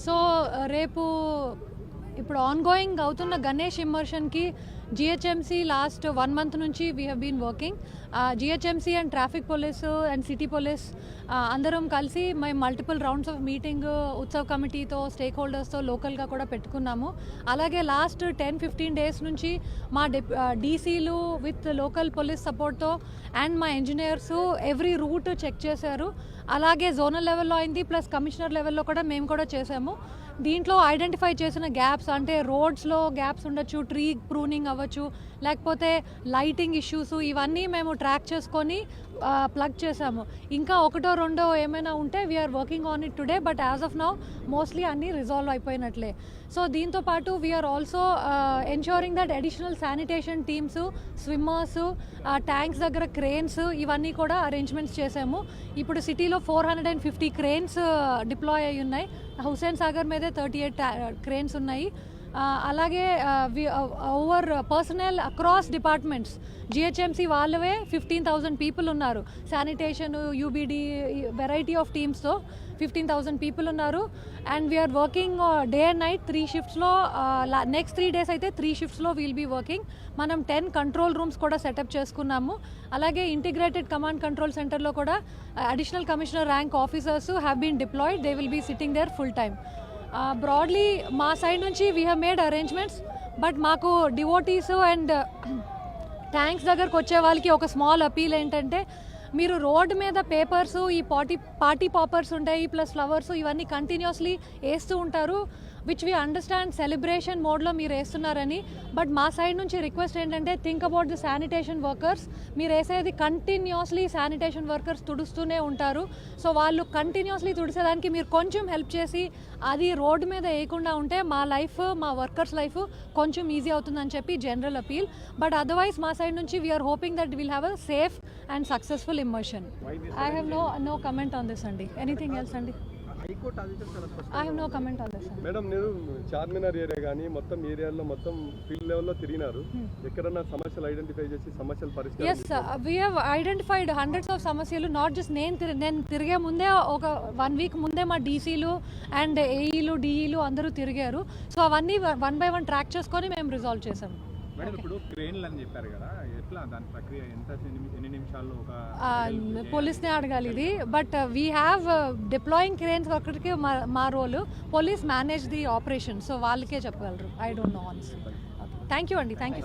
So రేపు ఇప్పుడు ongoing అవుతున్న గణేష్ ఇమ్మర్షన్కి జిహెచ్ఎంసీ లాస్ట్ 1 month నుంచి we have been working. GHMC and traffic police and city police అందరం కలిసి మేము మల్టిపుల్ రౌండ్స్ ఆఫ్ మీటింగ్ ఉత్సవ్ కమిటీతో స్టేక్ హోల్డర్స్తో లోకల్గా కూడా పెట్టుకున్నాము. అలాగే లాస్ట్ 10-15 days నుంచి మా డీసీలు విత్ లోకల్ పోలీస్ సపోర్ట్తో అండ్ మా ఇంజనీర్స్ ఎవ్రీ రూట్ చెక్ చేశారు. అలాగే జోనల్ లెవెల్లో అయింది, ప్లస్ కమిషనర్ లెవెల్లో కూడా మేము కూడా చేసాము. దీంట్లో ఐడెంటిఫై చేసిన గ్యాప్స్ అంటే రోడ్స్లో గ్యాప్స్ ఉండొచ్చు, ట్రీ ప్రూనింగ్ అవ్వచ్చు, లేకపోతే లైటింగ్ ఇష్యూస్, ఇవన్నీ మేము ట్రాక్ చేసుకొని ప్లగ్ చేసాము. ఇంకా 1-2 ఏమైనా ఉంటే we're working on it today, but as of now mostly అన్నీ రిజాల్వ్ అయిపోయినట్లే. సో దీంతో పాటు we're also ensuring that additional sanitation teams, swimmers, tanks దగ్గర క్రేన్స్, ఇవన్నీ కూడా అరేంజ్మెంట్స్ చేసాము. ఇప్పుడు సిటీలో 450 క్రేన్స్ డిప్లాయ్ అయ్యి ఉన్నాయి. హుస్సేన్ సాగర్ మీదే 38 క్రేన్స్ ఉన్నాయి. అలాగే over personnel across departments GHMC వాళ్ళవే 15,000 people ఉన్నారు. శానిటేషన్, యూబీడీ, వెరైటీ ఆఫ్ టీమ్స్తో 15,000 people ఉన్నారు. And we are working day and night 3 shiftsలో. నెక్స్ట్ 3 days అయితే 3 shiftsలో వీల్ బీ వర్కింగ్. మనం 10 కంట్రోల్ రూమ్స్ కూడా సెటప్ చేసుకున్నాము. అలాగే ఇంటిగ్రేటెడ్ కమాండ్ కంట్రోల్ సెంటర్లో కూడా additional commissioner rank officers have been deployed. They will be sitting there full time. Broadly మా side నుంచి we have made arrangements, but మాకు డివోటీస్ అండ్ ట్యాంక్స్ దగ్గరకు వచ్చే వాళ్ళకి ఒక స్మాల్ అపీల్ ఏంటంటే, మీరు రోడ్ మీద పేపర్స్, ఈ పార్టీ పాపర్స్ ఉంటాయి, ప్లస్ ఫ్లవర్స్, ఇవన్నీ కంటిన్యూస్లీ వేస్తూ ఉంటారు, విచ్ వీ అండర్స్టాండ్ సెలబ్రేషన్ మోడ్లో మీరు వేస్తున్నారని. బట్ మా సైడ్ నుంచి రిక్వెస్ట్ ఏంటంటే, think about the sanitation workers. మీరు వేసేది కంటిన్యూస్లీ శానిటేషన్ వర్కర్స్ తుడుస్తూనే ఉంటారు. సో వాళ్ళు కంటిన్యూస్లీ తుడిసేదానికి మీరు కొంచెం హెల్ప్ చేసి అది రోడ్డు మీద వేయకుండా ఉంటే మా లైఫ్, మా వర్కర్స్ లైఫ్ కొంచెం ఈజీ అవుతుందని చెప్పి జనరల్ అపీల్. బట్ అదర్వైజ్ మా సైడ్ నుంచి we're hoping that will have a safe and successful immersion. I have no comment on this అండి. ఎనీథింగ్ ఎల్స్ అండి? I have no comment on this. Madam, మీరు Charminar area కానీ మొత్తం ఏరియాలో మొత్తం field లెవెల్లో తిరిగినారు. ఎక్కడన్నా సమస్యలు ఐడెంటిఫై చేసి సమస్యలు పరిష్కారం? Yes, we have identified hundreds of సమస్యలు. నాట్ జస్ట్ నేను తిరిగే ముందే ఒక 1 week ముందే మా డీసీలు అండ్ ఏఈలు, డిఈలు అందరూ తిరిగారు. సో అవన్నీ 1 by 1 ట్రాక్ చేసుకొని మేము రిజాల్వ్ చేసాము. మేడం, ఇప్పుడు క్రేన్లు అని చెప్పారు కదా, ఎట్లా దాని ప్రక్రియ, ఎన్ని నిమిషాల్లో ఒక పోలీస్నే అడగాలి ఇది. But we have deploying cranes ఒక్కడికి మా role, police manage the operation. So వాళ్ళకే చెప్పగలరు. I don't know answer. Thank you అండి. Thank you.